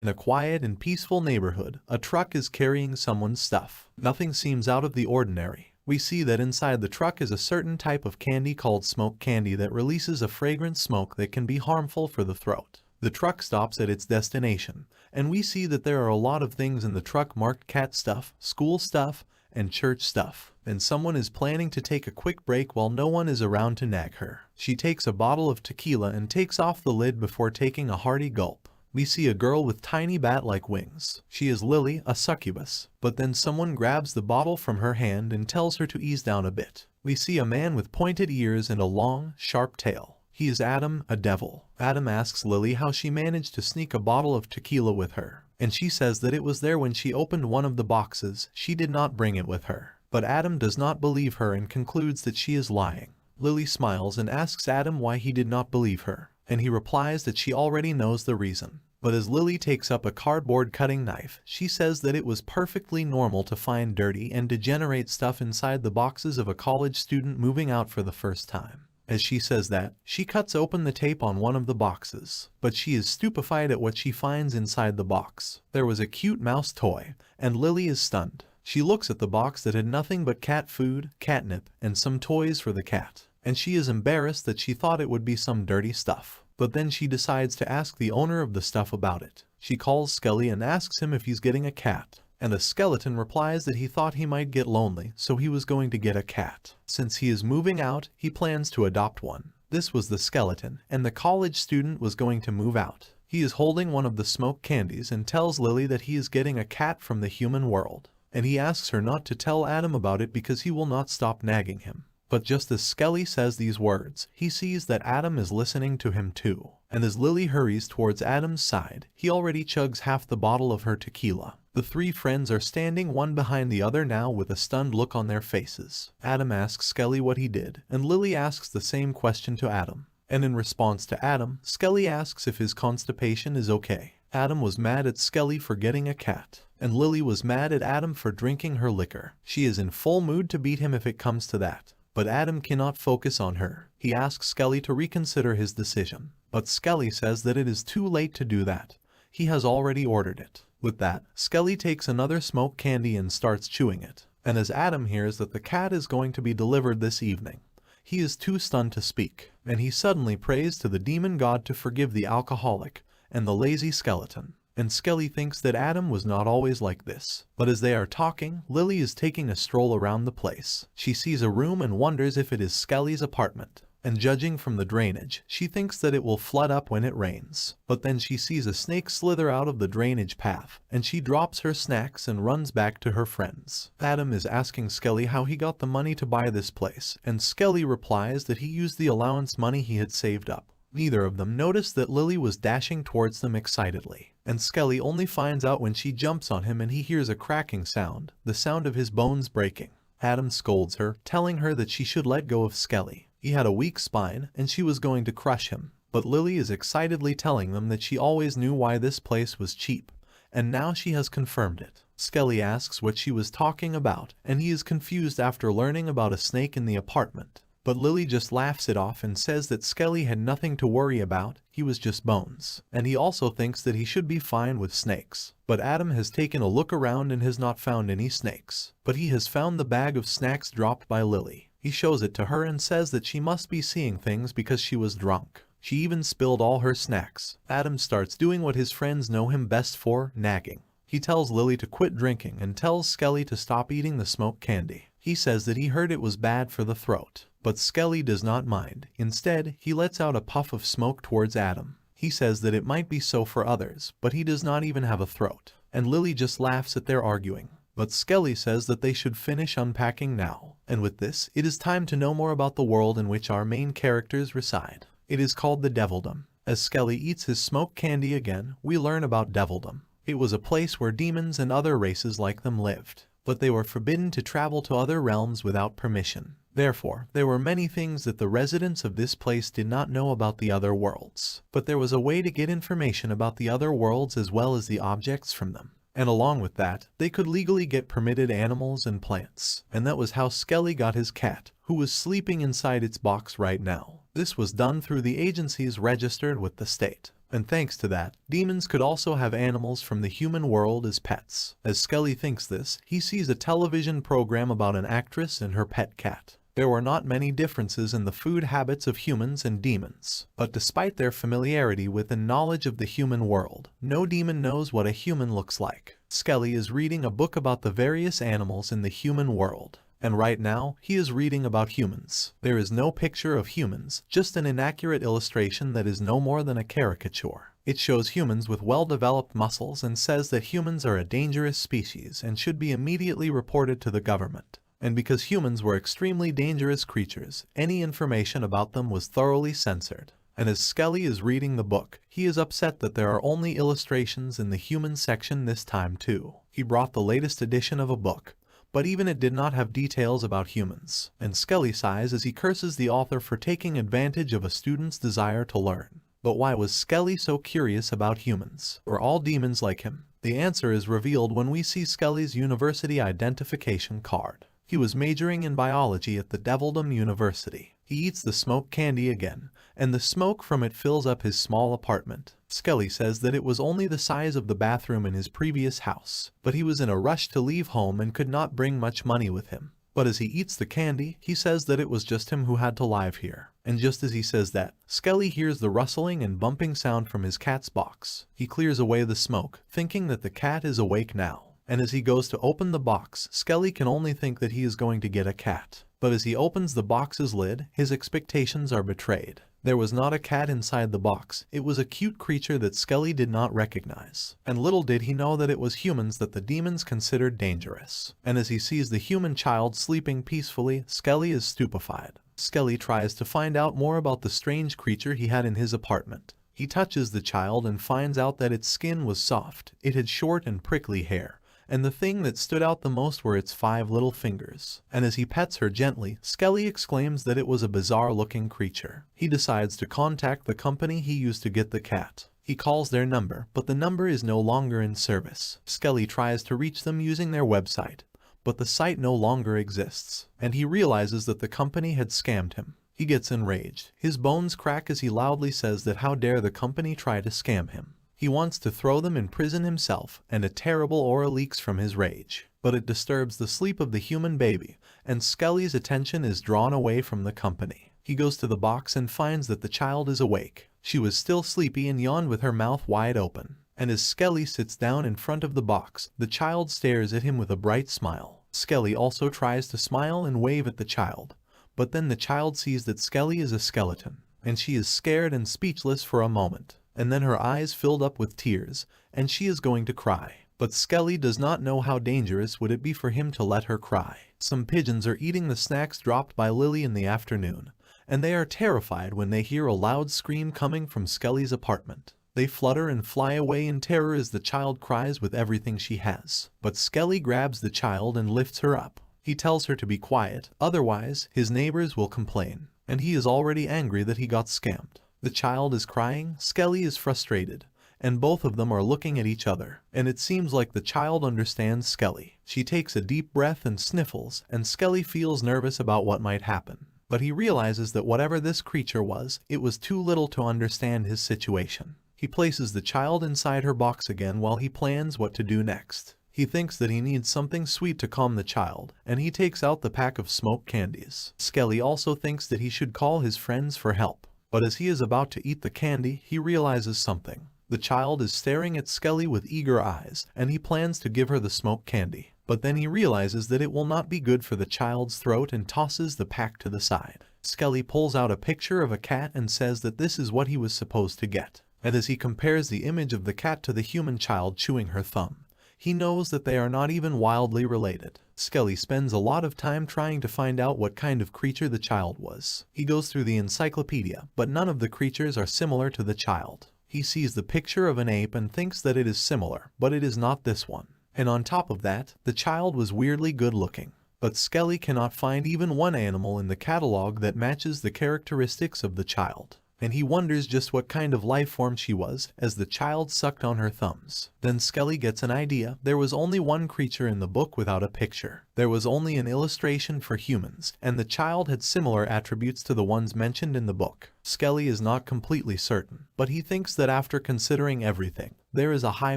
In a quiet and peaceful neighborhood, a truck is carrying someone's stuff. Nothing seems out of the ordinary. We see that inside the truck is a certain type of candy called smoke candy that releases a fragrant smoke that can be harmful for the throat. The truck stops at its destination, and we see that there are a lot of things in the truck marked cat stuff, school stuff, and church stuff. And someone is planning to take a quick break while no one is around to nag her. She takes a bottle of tequila and takes off the lid before taking a hearty gulp. We see a girl with tiny bat-like wings. She is Lily, a succubus. But then someone grabs the bottle from her hand and tells her to ease down a bit. We see a man with pointed ears and a long, sharp tail. He is Adam, a devil. Adam asks Lily how she managed to sneak a bottle of tequila with her, and she says that it was there when she opened one of the boxes. She did not bring it with her. But Adam does not believe her and concludes that she is lying. Lily smiles and asks Adam why he did not believe her, and he replies that she already knows the reason. But as Lily takes up a cardboard cutting knife, she says that it was perfectly normal to find dirty and degenerate stuff inside the boxes of a college student moving out for the first time. As she says that, she cuts open the tape on one of the boxes, but she is stupefied at what she finds inside the box. There was a cute mouse toy, and Lily is stunned. She looks at the box that had nothing but cat food, catnip, and some toys for the cat, and she is embarrassed that she thought it would be some dirty stuff. But then she decides to ask the owner of the stuff about it. She calls Skelly and asks him if he's getting a cat, and the skeleton replies that he thought he might get lonely, so he was going to get a cat. Since he is moving out, he plans to adopt one. This was the skeleton, and the college student was going to move out. He is holding one of the smoke candies and tells Lily that he is getting a cat from the human world, and he asks her not to tell Adam about it because he will not stop nagging him. But just as Skelly says these words, he sees that Adam is listening to him too. And as Lily hurries towards Adam's side, he already chugs half the bottle of her tequila. The three friends are standing one behind the other now with a stunned look on their faces. Adam asks Skelly what he did, and Lily asks the same question to Adam. And in response to Adam, Skelly asks if his constipation is okay. Adam was mad at Skelly for getting a cat, and Lily was mad at Adam for drinking her liquor. She is in full mood to beat him if it comes to that. But Adam cannot focus on her. He asks Skelly to reconsider his decision. But Skelly says that it is too late to do that. He has already ordered it. With that, Skelly takes another smoke candy and starts chewing it. And as Adam hears that the cat is going to be delivered this evening, he is too stunned to speak, and he suddenly prays to the demon god to forgive the alcoholic and the lazy skeleton. And Skelly thinks that Adam was not always like this. But as they are talking, Lily is taking a stroll around the place. She sees a room and wonders if it is Skelly's apartment. And judging from the drainage, she thinks that it will flood up when it rains. But then she sees a snake slither out of the drainage path, and she drops her snacks and runs back to her friends. Adam is asking Skelly how he got the money to buy this place, and Skelly replies that he used the allowance money he had saved up. Neither of them notice that Lily was dashing towards them excitedly, and Skelly only finds out when she jumps on him and he hears a cracking sound, the sound of his bones breaking. Adam scolds her, telling her that she should let go of Skelly. He had a weak spine, and she was going to crush him. But Lily is excitedly telling them that she always knew why this place was cheap, and now she has confirmed it. Skelly asks what she was talking about, and he is confused after learning about a snake in the apartment. But Lily just laughs it off and says that Skelly had nothing to worry about, he was just bones. And he also thinks that he should be fine with snakes. But Adam has taken a look around and has not found any snakes. But he has found the bag of snacks dropped by Lily. He shows it to her and says that she must be seeing things because she was drunk. She even spilled all her snacks. Adam starts doing what his friends know him best for, nagging. He tells Lily to quit drinking and tells Skelly to stop eating the smoke candy. He says that he heard it was bad for the throat. But Skelly does not mind. Instead, he lets out a puff of smoke towards Adam. He says that it might be so for others, but he does not even have a throat. And Lily just laughs at their arguing. But Skelly says that they should finish unpacking now. And with this, it is time to know more about the world in which our main characters reside. It is called the Devildom. As Skelly eats his smoke candy again, we learn about Devildom. It was a place where demons and other races like them lived, but they were forbidden to travel to other realms without permission. Therefore, there were many things that the residents of this place did not know about the other worlds. But there was a way to get information about the other worlds as well as the objects from them. And along with that, they could legally get permitted animals and plants. And that was how Skelly got his cat, who was sleeping inside its box right now. This was done through the agencies registered with the state. And thanks to that, demons could also have animals from the human world as pets. As Skelly thinks this, he sees a television program about an actress and her pet cat. There were not many differences in the food habits of humans and demons, but despite their familiarity with and knowledge of the human world, no demon knows what a human looks like. Skelly is reading a book about the various animals in the human world. And right now, he is reading about humans. There is no picture of humans, just an inaccurate illustration that is no more than a caricature. It shows humans with well-developed muscles and says that humans are a dangerous species and should be immediately reported to the government. And because humans were extremely dangerous creatures, any information about them was thoroughly censored. And as Skelly is reading the book, he is upset that there are only illustrations in the human section this time too. He brought the latest edition of a book, but even it did not have details about humans. And Skelly sighs as he curses the author for taking advantage of a student's desire to learn. But why was Skelly so curious about humans? Were all demons like him? The answer is revealed when we see Skelly's university identification card. He was majoring in biology at the Devildom University. He eats the smoke candy again, and the smoke from it fills up his small apartment. Skelly says that it was only the size of the bathroom in his previous house, but he was in a rush to leave home and could not bring much money with him. But as he eats the candy, he says that it was just him who had to live here. And just as he says that, Skelly hears the rustling and bumping sound from his cat's box. He clears away the smoke, thinking that the cat is awake now. And as he goes to open the box, Skelly can only think that he is going to get a cat. But as he opens the box's lid, his expectations are betrayed. There was not a cat inside the box, it was a cute creature that Skelly did not recognize. And little did he know that it was humans that the demons considered dangerous. And as he sees the human child sleeping peacefully, Skelly is stupefied. Skelly tries to find out more about the strange creature he had in his apartment. He touches the child and finds out that its skin was soft, it had short and prickly hair. And the thing that stood out the most were its 5 little fingers. And as he pets her gently, Skelly exclaims that it was a bizarre-looking creature. He decides to contact the company he used to get the cat. He calls their number, but the number is no longer in service. Skelly tries to reach them using their website, but the site no longer exists. And he realizes that the company had scammed him. He gets enraged. His bones crack as he loudly says that how dare the company try to scam him. He wants to throw them in prison himself, and a terrible aura leaks from his rage. But it disturbs the sleep of the human baby, and Skelly's attention is drawn away from the company. He goes to the box and finds that the child is awake. She was still sleepy and yawned with her mouth wide open. And as Skelly sits down in front of the box, the child stares at him with a bright smile. Skelly also tries to smile and wave at the child. But then the child sees that Skelly is a skeleton, and she is scared and speechless for a moment. And then her eyes filled up with tears, and she is going to cry. But Skelly does not know how dangerous would it be for him to let her cry. Some pigeons are eating the snacks dropped by Lily in the afternoon, and they are terrified when they hear a loud scream coming from Skelly's apartment. They flutter and fly away in terror as the child cries with everything she has. But Skelly grabs the child and lifts her up. He tells her to be quiet, otherwise his neighbors will complain, and he is already angry that he got scammed. The child is crying, Skelly is frustrated, and both of them are looking at each other, and it seems like the child understands Skelly. She takes a deep breath and sniffles, and Skelly feels nervous about what might happen. But he realizes that whatever this creature was, it was too little to understand his situation. He places the child inside her box again while he plans what to do next. He thinks that he needs something sweet to calm the child, and he takes out the pack of smoke candies. Skelly also thinks that he should call his friends for help. But as he is about to eat the candy, he realizes something. The child is staring at Skelly with eager eyes, and he plans to give her the smoke candy. But then he realizes that it will not be good for the child's throat and tosses the pack to the side. Skelly pulls out a picture of a cat and says that this is what he was supposed to get. And as he compares the image of the cat to the human child chewing her thumb, he knows that they are not even wildly related. Skelly spends a lot of time trying to find out what kind of creature the child was. He goes through the encyclopedia, but none of the creatures are similar to the child. He sees the picture of an ape and thinks that it is similar, but it is not this one. And on top of that, the child was weirdly good looking. But Skelly cannot find even one animal in the catalog that matches the characteristics of the child. and he wonders just what kind of life form she was as the child sucked on her thumbs. Then Skelly gets an idea. There was only one creature in the book without a picture. There was only an illustration for humans, and the child had similar attributes to the ones mentioned in the book. Skelly is not completely certain, but he thinks that after considering everything, there is a high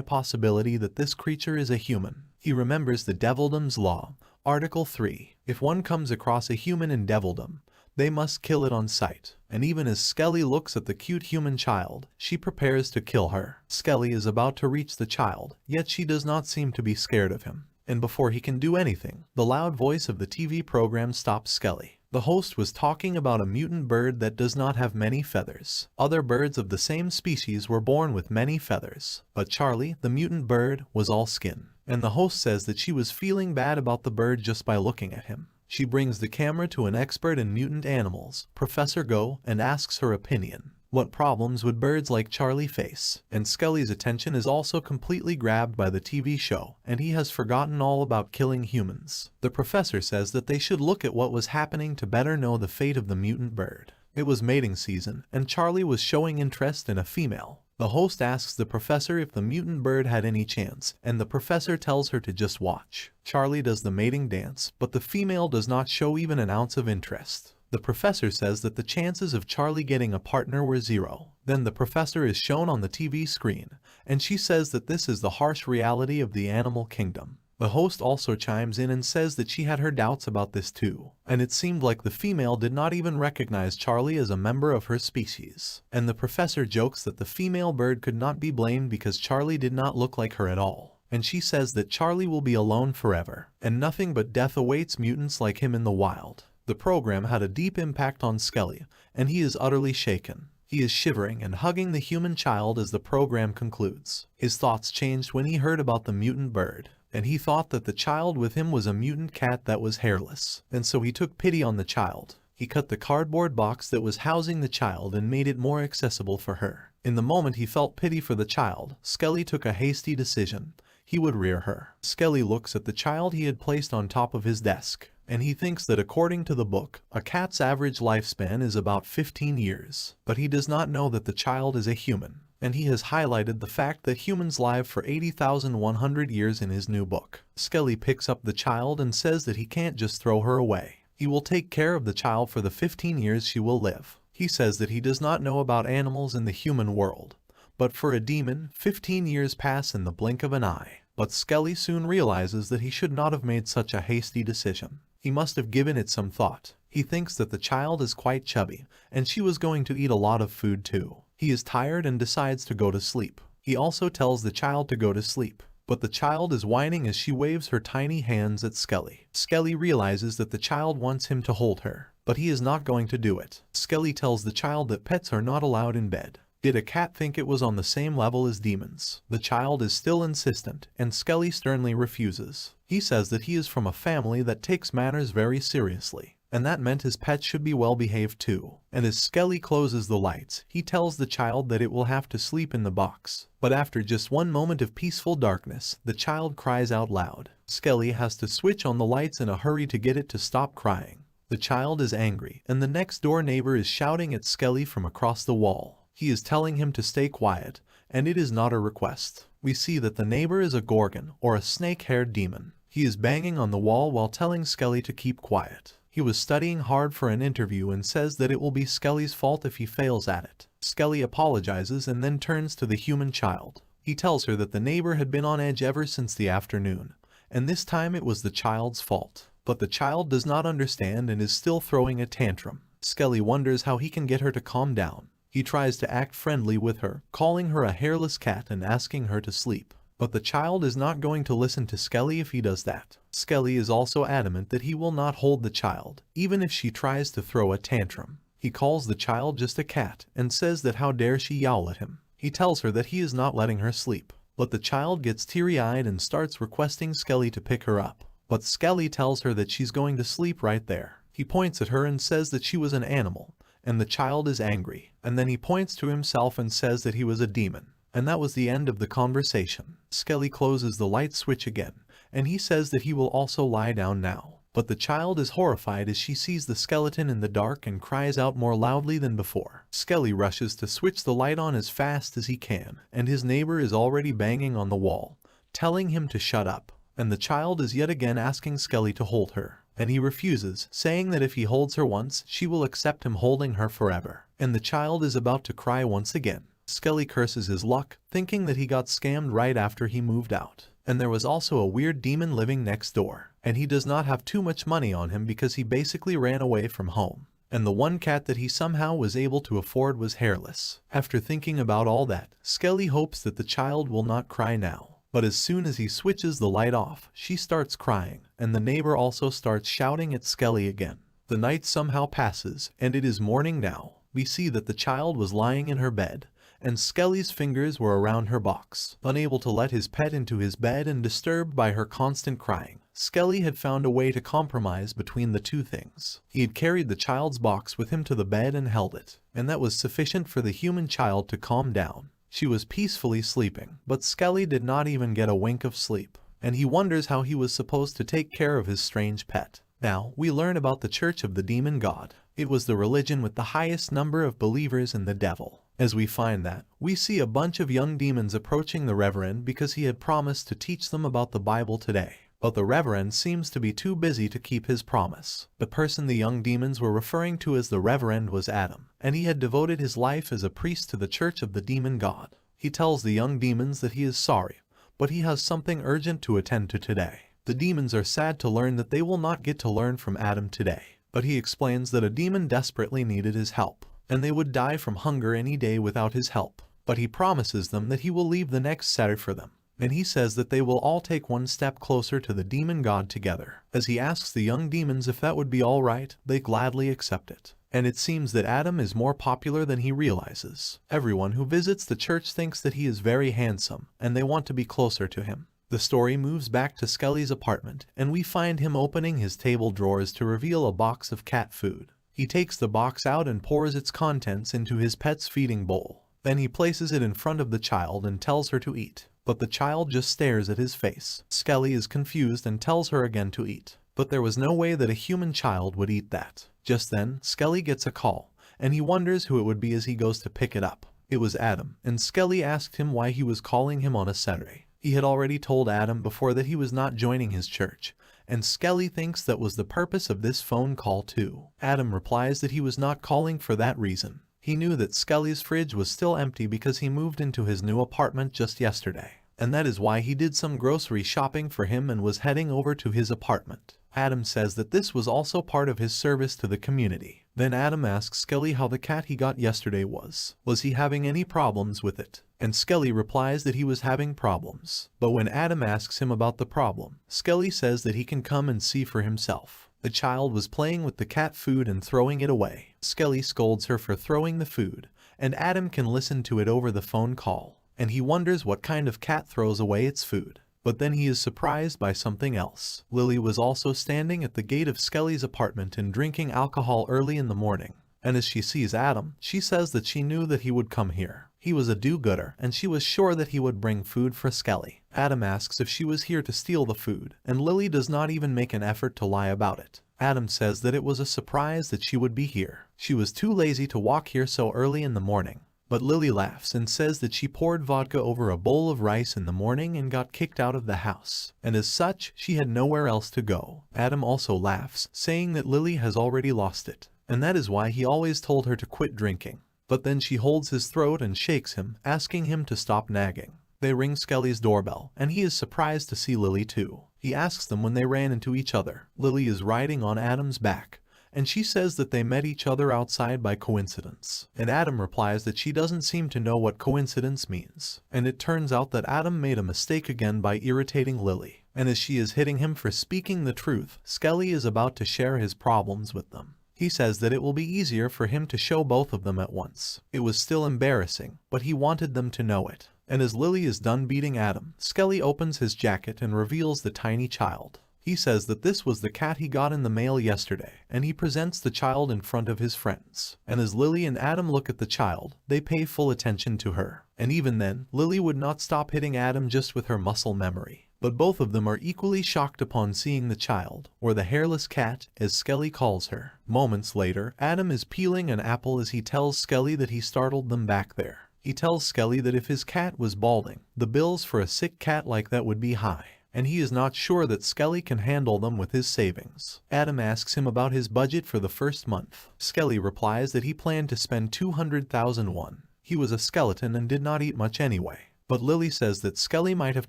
possibility that this creature is a human. He remembers the Devildom's Law, Article 3. If one comes across a human in Devildom, they must kill it on sight. And even as Skelly looks at the cute human child, she prepares to kill her. Skelly is about to reach the child, yet she does not seem to be scared of him. And before he can do anything, the loud voice of the TV program stops Skelly. The host was talking about a mutant bird that does not have many feathers. Other birds of the same species were born with many feathers, but Charlie, the mutant bird, was all skin. And the host says that she was feeling bad about the bird just by looking at him. She brings the camera to an expert in mutant animals, Professor Go, and asks her opinion. What problems would birds like Charlie face? And Skelly's attention is also completely grabbed by the TV show, and he has forgotten all about killing humans. The professor says that they should look at what was happening to better know the fate of the mutant bird. It was mating season, and Charlie was showing interest in a female. The host asks the professor if the mutant bird had any chance, and the professor tells her to just watch. Charlie does the mating dance, but the female does not show even an ounce of interest. The professor says that the chances of Charlie getting a partner were 0. Then the professor is shown on the TV screen, and she says that this is the harsh reality of the animal kingdom. The host also chimes in and says that she had her doubts about this too, and it seemed like the female did not even recognize Charlie as a member of her species. And the professor jokes that the female bird could not be blamed because Charlie did not look like her at all. And she says that Charlie will be alone forever, and nothing but death awaits mutants like him in the wild. The program had a deep impact on Skelly, and he is utterly shaken. He is shivering and hugging the human child as the program concludes. His thoughts changed when he heard about the mutant bird, and he thought that the child with him was a mutant cat that was hairless. And so he took pity on the child. He cut the cardboard box that was housing the child and made it more accessible for her. In the moment he felt pity for the child, Skelly took a hasty decision. He would rear her. Skelly looks at the child he had placed on top of his desk, and he thinks that according to the book, a cat's average lifespan is about 15 years. But he does not know that the child is a human, and he has highlighted the fact that humans live for 80,100 years in his new book. Skelly picks up the child and says that he can't just throw her away. He will take care of the child for the 15 years she will live. He says that he does not know about animals in the human world, but for a demon, 15 years pass in the blink of an eye. But Skelly soon realizes that he should not have made such a hasty decision. He must have given it some thought. He thinks that the child is quite chubby, and she was going to eat a lot of food too. He is tired and decides to go to sleep. He also tells the child to go to sleep, but the child is whining as she waves her tiny hands at Skelly. Skelly realizes that the child wants him to hold her, but he is not going to do it. Skelly tells the child that pets are not allowed in bed. Did a cat think it was on the same level as demons? The child is still insistent, and Skelly sternly refuses. He says that he is from a family that takes manners very seriously, and that meant his pets should be well behaved too. And as Skelly closes the lights, he tells the child that it will have to sleep in the box. But after just one moment of peaceful darkness, the child cries out loud. Skelly has to switch on the lights in a hurry to get it to stop crying. The child is angry, and the next door neighbor is shouting at Skelly from across the wall. He is telling him to stay quiet, and it is not a request. We see that the neighbor is a gorgon, or a snake-haired demon. He is banging on the wall while telling Skelly to keep quiet. He was studying hard for an interview and says that it will be Skelly's fault if he fails at it. Skelly apologizes and then turns to the human child. He tells her that the neighbor had been on edge ever since the afternoon, and this time it was the child's fault. But the child does not understand and is still throwing a tantrum. Skelly wonders how he can get her to calm down. He tries to act friendly with her, calling her a hairless cat and asking her to sleep. But the child is not going to listen to Skelly if he does that. Skelly is also adamant that he will not hold the child, even if she tries to throw a tantrum. He calls the child just a cat and says that how dare she yowl at him. He tells her that he is not letting her sleep. But the child gets teary-eyed and starts requesting Skelly to pick her up. But Skelly tells her that she's going to sleep right there. He points at her and says that she was an animal, and the child is angry. And then he points to himself and says that he was a demon. And that was the end of the conversation. Skelly closes the light switch again, and he says that he will also lie down now. But the child is horrified as she sees the skeleton in the dark and cries out more loudly than before. Skelly rushes to switch the light on as fast as he can, and his neighbor is already banging on the wall, telling him to shut up. And the child is yet again asking Skelly to hold her, and he refuses, saying that if he holds her once, she will accept him holding her forever. And the child is about to cry once again. Skelly curses his luck, thinking that he got scammed right after he moved out. And there was also a weird demon living next door, and he does not have too much money on him because he basically ran away from home. And the one cat that he somehow was able to afford was hairless. After thinking about all that, Skelly hopes that the child will not cry now. But as soon as he switches the light off, she starts crying, and the neighbor also starts shouting at Skelly again. The night somehow passes, and it is morning now. We see that the child was lying in her bed, and Skelly's fingers were around her box. Unable to let his pet into his bed and disturbed by her constant crying, Skelly had found a way to compromise between the two things. He had carried the child's box with him to the bed and held it, and that was sufficient for the human child to calm down. She was peacefully sleeping, but Skelly did not even get a wink of sleep, and he wonders how he was supposed to take care of his strange pet. Now, we learn about the Church of the Demon God. It was the religion with the highest number of believers in the devil. As we find that, we see a bunch of young demons approaching the Reverend because he had promised to teach them about the Bible today. But the Reverend seems to be too busy to keep his promise. The person the young demons were referring to as the Reverend was Adam, and he had devoted his life as a priest to the Church of the Demon God. He tells the young demons that he is sorry, but he has something urgent to attend to today. The demons are sad to learn that they will not get to learn from Adam today, but he explains that a demon desperately needed his help, and they would die from hunger any day without his help. But he promises them that he will leave the next Saturday for them, and he says that they will all take one step closer to the demon god together. As he asks the young demons if that would be all right, they gladly accept it. And it seems that Adam is more popular than he realizes. Everyone who visits the church thinks that he is very handsome, and they want to be closer to him. The story moves back to Skelly's apartment, and we find him opening his table drawers to reveal a box of cat food. He takes the box out and pours its contents into his pet's feeding bowl. Then he places it in front of the child and tells her to eat. But the child just stares at his face. Skelly is confused and tells her again to eat. But there was no way that a human child would eat that. Just then, Skelly gets a call, and he wonders who it would be as he goes to pick it up. It was Adam, and Skelly asked him why he was calling him on a Saturday. He had already told Adam before that he was not joining his church, and Skelly thinks that was the purpose of this phone call too. Adam replies that he was not calling for that reason. He knew that Skelly's fridge was still empty because he moved into his new apartment just yesterday, and that is why he did some grocery shopping for him and was heading over to his apartment. Adam says that this was also part of his service to the community. Then Adam asks Skelly how the cat he got yesterday was. Was he having any problems with it? And Skelly replies that he was having problems. But when Adam asks him about the problem, Skelly says that he can come and see for himself. The child was playing with the cat food and throwing it away. Skelly scolds her for throwing the food, and Adam can listen to it over the phone call. And he wonders what kind of cat throws away its food. But then he is surprised by something else. Lily was also standing at the gate of Skelly's apartment and drinking alcohol early in the morning. And as she sees Adam, she says that she knew that he would come here. He was a do-gooder, and she was sure that he would bring food for Skelly. Adam asks if she was here to steal the food, and Lily does not even make an effort to lie about it. Adam says that it was a surprise that she would be here. She was too lazy to walk here so early in the morning. But Lily laughs and says that she poured vodka over a bowl of rice in the morning and got kicked out of the house, and as such, she had nowhere else to go. Adam also laughs, saying that Lily has already lost it, and that is why he always told her to quit drinking. But then she holds his throat and shakes him, asking him to stop nagging. They ring Skelly's doorbell, and he is surprised to see Lily too. He asks them when they ran into each other. Lily is riding on Adam's back, and she says that they met each other outside by coincidence. And Adam replies that she doesn't seem to know what coincidence means. And it turns out that Adam made a mistake again by irritating Lily. And as she is hitting him for speaking the truth, Skelly is about to share his problems with them. He says that it will be easier for him to show both of them at once. It was still embarrassing, but he wanted them to know it. And as Lily is done beating Adam, Skelly opens his jacket and reveals the tiny child. He says that this was the cat he got in the mail yesterday, and he presents the child in front of his friends. And as Lily and Adam look at the child, they pay full attention to her. And even then, Lily would not stop hitting Adam just with her muscle memory. but both of them are equally shocked upon seeing the child, or the hairless cat, as Skelly calls her. Moments later, Adam is peeling an apple as he tells Skelly that he startled them back there. He tells Skelly that if his cat was balding, the bills for a sick cat like that would be high, and he is not sure that Skelly can handle them with his savings. Adam asks him about his budget for the first month. Skelly replies that he planned to spend 200,000 won. He was a skeleton and did not eat much anyway. But Lily says that Skelly might have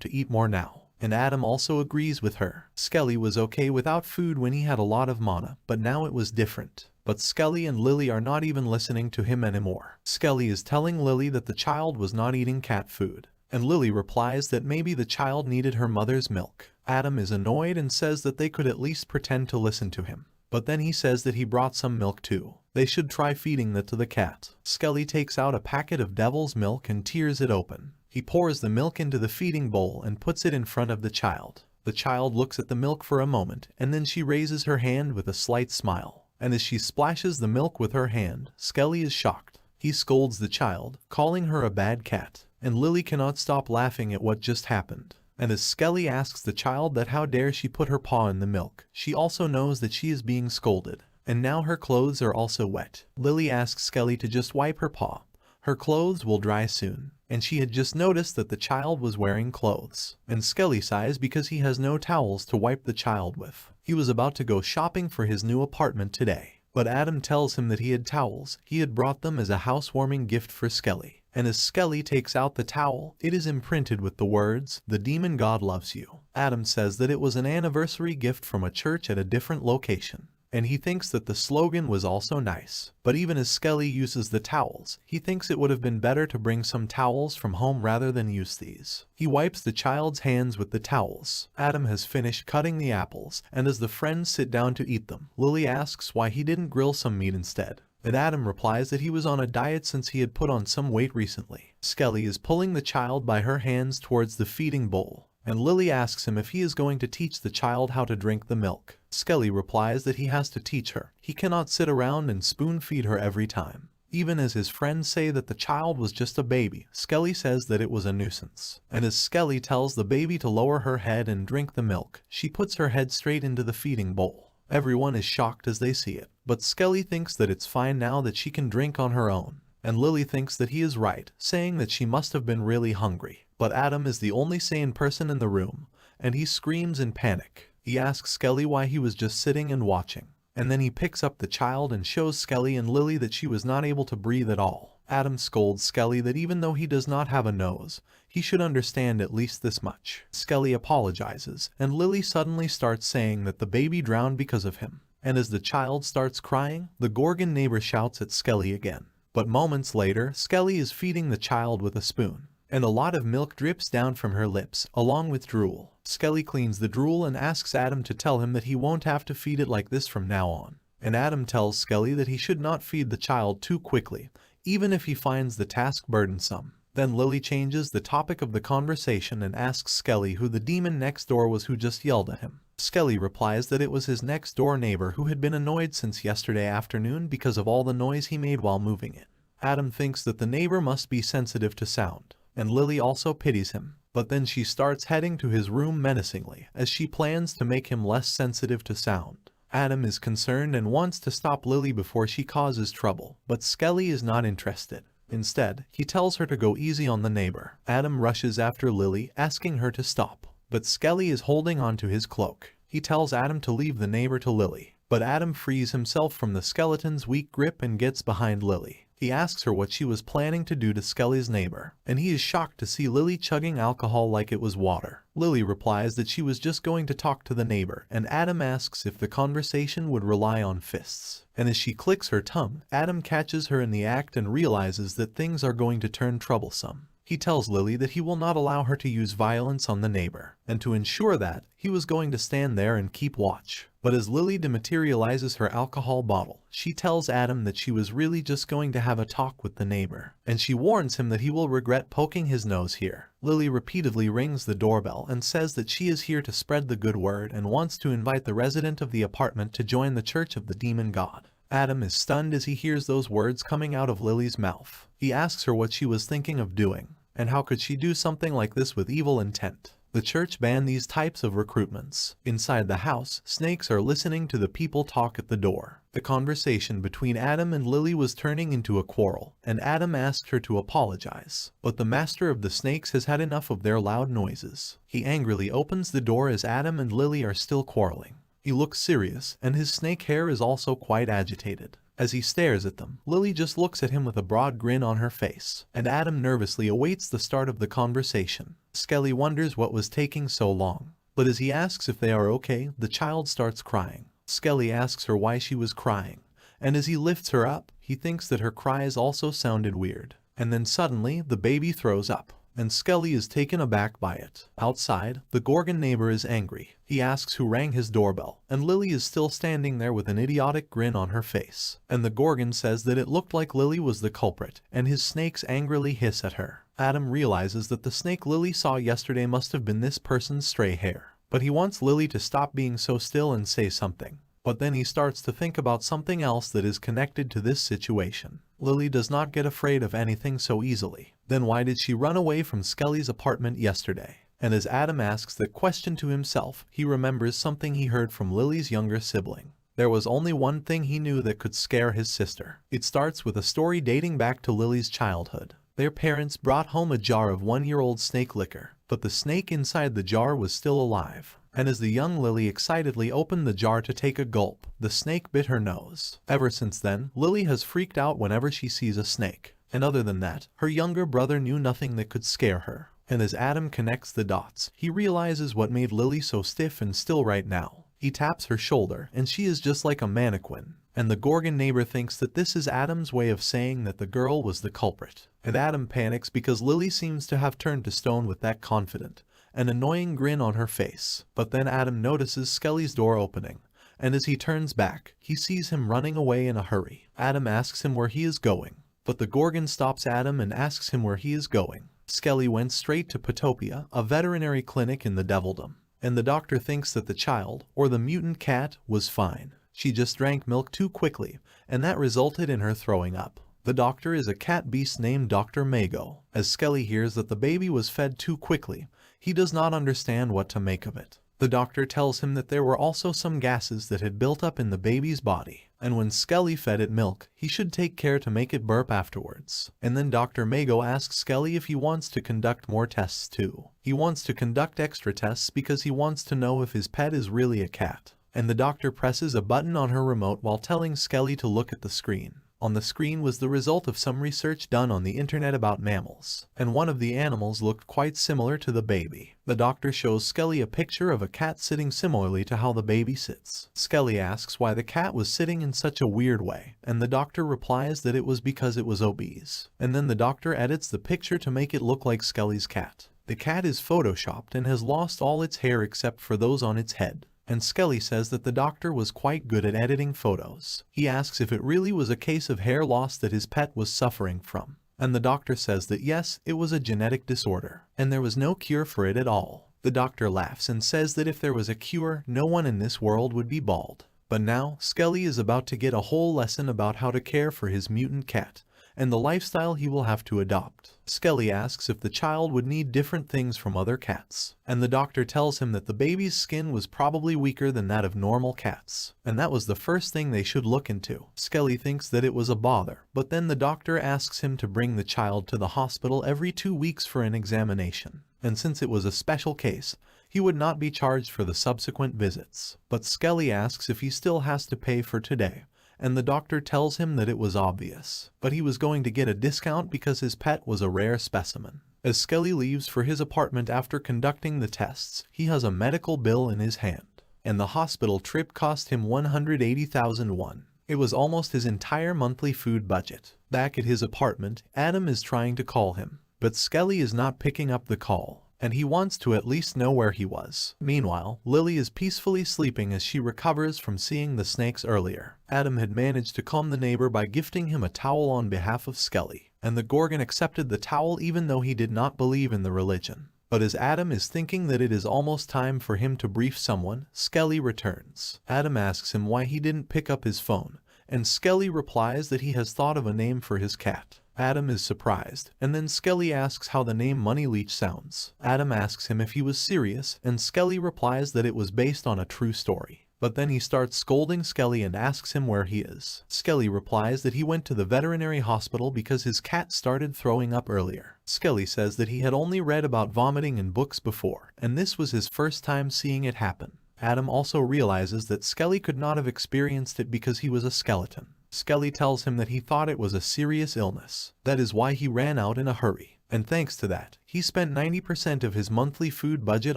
to eat more now, and Adam also agrees with her. Skelly was okay without food when he had a lot of mana, but now it was different. But Skelly and Lily are not even listening to him anymore. Skelly is telling Lily that the child was not eating cat food, and Lily replies that maybe the child needed her mother's milk. Adam is annoyed and says that they could at least pretend to listen to him. But then he says that he brought some milk too. They should try feeding that to the cat. Skelly takes out a packet of devil's milk and tears it open. He pours the milk into the feeding bowl and puts it in front of the child. The child looks at the milk for a moment, and then she raises her hand with a slight smile. And as she splashes the milk with her hand, Skelly is shocked. He scolds the child, calling her a bad cat, and Lily cannot stop laughing at what just happened. And as Skelly asks the child that how dare she put her paw in the milk, she also knows that she is being scolded, and now her clothes are also wet. Lily asks Skelly to just wipe her paw. Her clothes will dry soon, and she had just noticed that the child was wearing clothes. And Skelly sighs because he has no towels to wipe the child with. He was about to go shopping for his new apartment today, but Adam tells him that he had towels. He had brought them as a housewarming gift for Skelly. And as Skelly takes out the towel, it is imprinted with the words, "The demon god loves you." Adam says that it was an anniversary gift from a church at a different location, and he thinks that the slogan was also nice. But even as Skelly uses the towels, he thinks it would have been better to bring some towels from home rather than use these. He wipes the child's hands with the towels. Adam has finished cutting the apples, and as the friends sit down to eat them, Lily asks why he didn't grill some meat instead. And Adam replies that he was on a diet since he had put on some weight recently. Skelly is pulling the child by her hands towards the feeding bowl, and Lily asks him if he is going to teach the child how to drink the milk. Skelly replies that he has to teach her. He cannot sit around and spoon feed her every time. Even as his friends say that the child was just a baby, Skelly says that it was a nuisance. And as Skelly tells the baby to lower her head and drink the milk, she puts her head straight into the feeding bowl. Everyone is shocked as they see it, but Skelly thinks that it's fine now that she can drink on her own. And Lily thinks that he is right, saying that she must have been really hungry. But Adam is the only sane person in the room, and he screams in panic. He asks Skelly why he was just sitting and watching. And then he picks up the child and shows Skelly and Lily that she was not able to breathe at all. Adam scolds Skelly that even though he does not have a nose, he should understand at least this much. Skelly apologizes, and Lily suddenly starts saying that the baby drowned because of him. And as the child starts crying, the Gorgon neighbor shouts at Skelly again. But moments later, Skelly is feeding the child with a spoon, and a lot of milk drips down from her lips, along with drool. Skelly cleans the drool and asks Adam to tell him that he won't have to feed it like this from now on. And Adam tells Skelly that he should not feed the child too quickly, even if he finds the task burdensome. Then Lily changes the topic of the conversation and asks Skelly who the demon next door was who just yelled at him. Skelly replies that it was his next door neighbor who had been annoyed since yesterday afternoon because of all the noise he made while moving in. Adam thinks that the neighbor must be sensitive to sound, and Lily also pities him. But then she starts heading to his room menacingly, as she plans to make him less sensitive to sound. Adam is concerned and wants to stop Lily before she causes trouble, but Skelly is not interested. Instead, he tells her to go easy on the neighbor. Adam rushes after Lily, asking her to stop, but Skelly is holding onto his cloak. He tells Adam to leave the neighbor to Lily, but Adam frees himself from the skeleton's weak grip and gets behind Lily. He asks her what she was planning to do to Skelly's neighbor, and he is shocked to see Lily chugging alcohol like it was water. Lily replies that she was just going to talk to the neighbor, and Adam asks if the conversation would rely on fists. And as she clicks her tongue, Adam catches her in the act and realizes that things are going to turn troublesome. He tells Lily that he will not allow her to use violence on the neighbor, and to ensure that, he was going to stand there and keep watch. But as Lily dematerializes her alcohol bottle, she tells Adam that she was really just going to have a talk with the neighbor, and she warns him that he will regret poking his nose here. Lily repeatedly rings the doorbell and says that she is here to spread the good word and wants to invite the resident of the apartment to join the Church of the Demon God. Adam is stunned as he hears those words coming out of Lily's mouth. He asks her what she was thinking of doing, and how could she do something like this with evil intent. The church banned these types of recruitments. Inside the house, snakes are listening to the people talk at the door. The conversation between Adam and Lily was turning into a quarrel, and Adam asked her to apologize. But the master of the snakes has had enough of their loud noises. He angrily opens the door as Adam and Lily are still quarreling. He looks serious, and his snake hair is also quite agitated. As he stares at them, Lily just looks at him with a broad grin on her face, and Adam nervously awaits the start of the conversation. Skelly wonders what was taking so long, but as he asks if they are okay, the child starts crying. Skelly asks her why she was crying, and as he lifts her up, he thinks that her cries also sounded weird. And then suddenly, the baby throws up, and Skelly is taken aback by it. Outside, the Gorgon neighbor is angry. He asks who rang his doorbell, and Lily is still standing there with an idiotic grin on her face. And the Gorgon says that it looked like Lily was the culprit, and his snakes angrily hiss at her. Adam realizes that the snake Lily saw yesterday must have been this person's stray hair. But he wants Lily to stop being so still and say something. But then he starts to think about something else that is connected to this situation. Lily does not get afraid of anything so easily. Then why did she run away from Skelly's apartment yesterday? And as Adam asks that question to himself, he remembers something he heard from Lily's younger sibling. There was only one thing he knew that could scare his sister. It starts with a story dating back to Lily's childhood. Their parents brought home a jar of 1-year-old snake liquor, but the snake inside the jar was still alive. And as the young Lily excitedly opened the jar to take a gulp, the snake bit her nose. Ever since then, Lily has freaked out whenever she sees a snake. And other than that, her younger brother knew nothing that could scare her. And as Adam connects the dots, he realizes what made Lily so stiff and still right now. He taps her shoulder, and she is just like a mannequin. And the Gorgon neighbor thinks that this is Adam's way of saying that the girl was the culprit. And Adam panics because Lily seems to have turned to stone with that confident, an annoying grin on her face. But then Adam notices Skelly's door opening, and as he turns back, he sees him running away in a hurry. Adam asks him where he is going, but the Gorgon stops Adam and asks him where he is going. Skelly went straight to Potopia, a veterinary clinic in the Devildom, and the doctor thinks that the child, or the mutant cat, was fine. She just drank milk too quickly, and that resulted in her throwing up. The doctor is a cat beast named Dr. Mago. As Skelly hears that the baby was fed too quickly, he does not understand what to make of it. The doctor tells him that there were also some gases that had built up in the baby's body, and when Skelly fed it milk, he should take care to make it burp afterwards. And then Dr. Mago asks Skelly if he wants to conduct more tests too. He wants to conduct extra tests because he wants to know if his pet is really a cat. And the doctor presses a button on her remote while telling Skelly to look at the screen. On the screen was the result of some research done on the internet about mammals, and one of the animals looked quite similar to the baby. The doctor shows Skelly a picture of a cat sitting similarly to how the baby sits. Skelly asks why the cat was sitting in such a weird way, and the doctor replies that it was because it was obese. And then the doctor edits the picture to make it look like Skelly's cat. The cat is photoshopped and has lost all its hair except for those on its head. And Skelly says that the doctor was quite good at editing photos. He asks if it really was a case of hair loss that his pet was suffering from. And the doctor says that yes, it was a genetic disorder, and there was no cure for it at all. The doctor laughs and says that if there was a cure, no one in this world would be bald. But now, Skelly is about to get a whole lesson about how to care for his mutant cat, and the lifestyle he will have to adopt. Skelly asks if the child would need different things from other cats, and the doctor tells him that the baby's skin was probably weaker than that of normal cats, and that was the first thing they should look into. Skelly thinks that it was a bother, but then the doctor asks him to bring the child to the hospital every 2 weeks for an examination, and since it was a special case, he would not be charged for the subsequent visits. But Skelly asks if he still has to pay for today, and the doctor tells him that it was obvious, but he was going to get a discount because his pet was a rare specimen. As Skelly leaves for his apartment after conducting the tests, he has a medical bill in his hand, and the hospital trip cost him 180,000 won. It was almost his entire monthly food budget. Back at his apartment, Adam is trying to call him, but Skelly is not picking up the call, and he wants to at least know where he was. Meanwhile, Lily is peacefully sleeping as she recovers from seeing the snakes earlier. Adam had managed to calm the neighbor by gifting him a towel on behalf of Skelly, and the Gorgon accepted the towel even though he did not believe in the religion. But as Adam is thinking that it is almost time for him to brief someone, Skelly returns. Adam asks him why he didn't pick up his phone, and Skelly replies that he has thought of a name for his cat. Adam is surprised, and then Skelly asks how the name Money Leech sounds. Adam asks him if he was serious, and Skelly replies that it was based on a true story. But then he starts scolding Skelly and asks him where he is. Skelly replies that he went to the veterinary hospital because his cat started throwing up earlier. Skelly says that he had only read about vomiting in books before, and this was his first time seeing it happen. Adam also realizes that Skelly could not have experienced it because he was a skeleton. Skelly tells him that he thought it was a serious illness. That is why he ran out in a hurry. And thanks to that, he spent 90% of his monthly food budget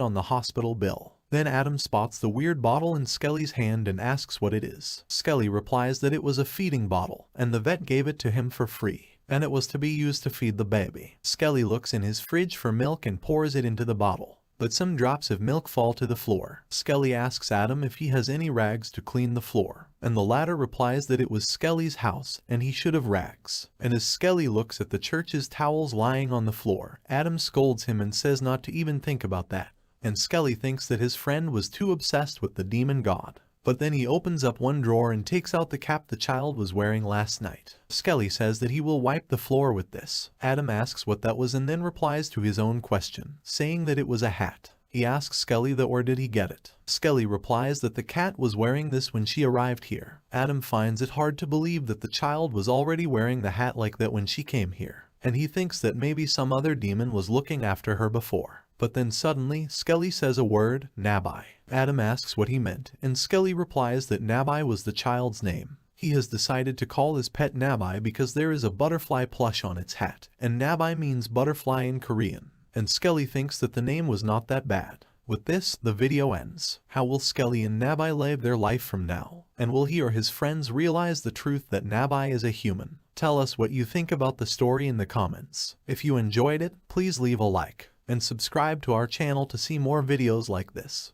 on the hospital bill. Then Adam spots the weird bottle in Skelly's hand and asks what it is. Skelly replies that it was a feeding bottle, and the vet gave it to him for free, and it was to be used to feed the baby. Skelly looks in his fridge for milk and pours it into the bottle, but some drops of milk fall to the floor. Skelly asks Adam if he has any rags to clean the floor, and the latter replies that it was Skelly's house and he should have rags. And as Skelly looks at the church's towels lying on the floor, Adam scolds him and says not to even think about that. And Skelly thinks that his friend was too obsessed with the demon god. But then he opens up one drawer and takes out the cap the child was wearing last night. Skelly says that he will wipe the floor with this. Adam asks what that was and then replies to his own question, saying that it was a hat. He asks Skelly that where did he get it. Skelly replies that the cat was wearing this when she arrived here. Adam finds it hard to believe that the child was already wearing the hat like that when she came here, and he thinks that maybe some other demon was looking after her before. But then suddenly, Skelly says a word, Nabai. Adam asks what he meant, and Skelly replies that Nabai was the child's name. He has decided to call his pet Nabai because there is a butterfly plush on its hat, and Nabai means butterfly in Korean. And Skelly thinks that the name was not that bad. With this, the video ends. How will Skelly and Nabai live their life from now? And will he or his friends realize the truth that Nabai is a human? Tell us what you think about the story in the comments. If you enjoyed it, please leave a like and subscribe to our channel to see more videos like this.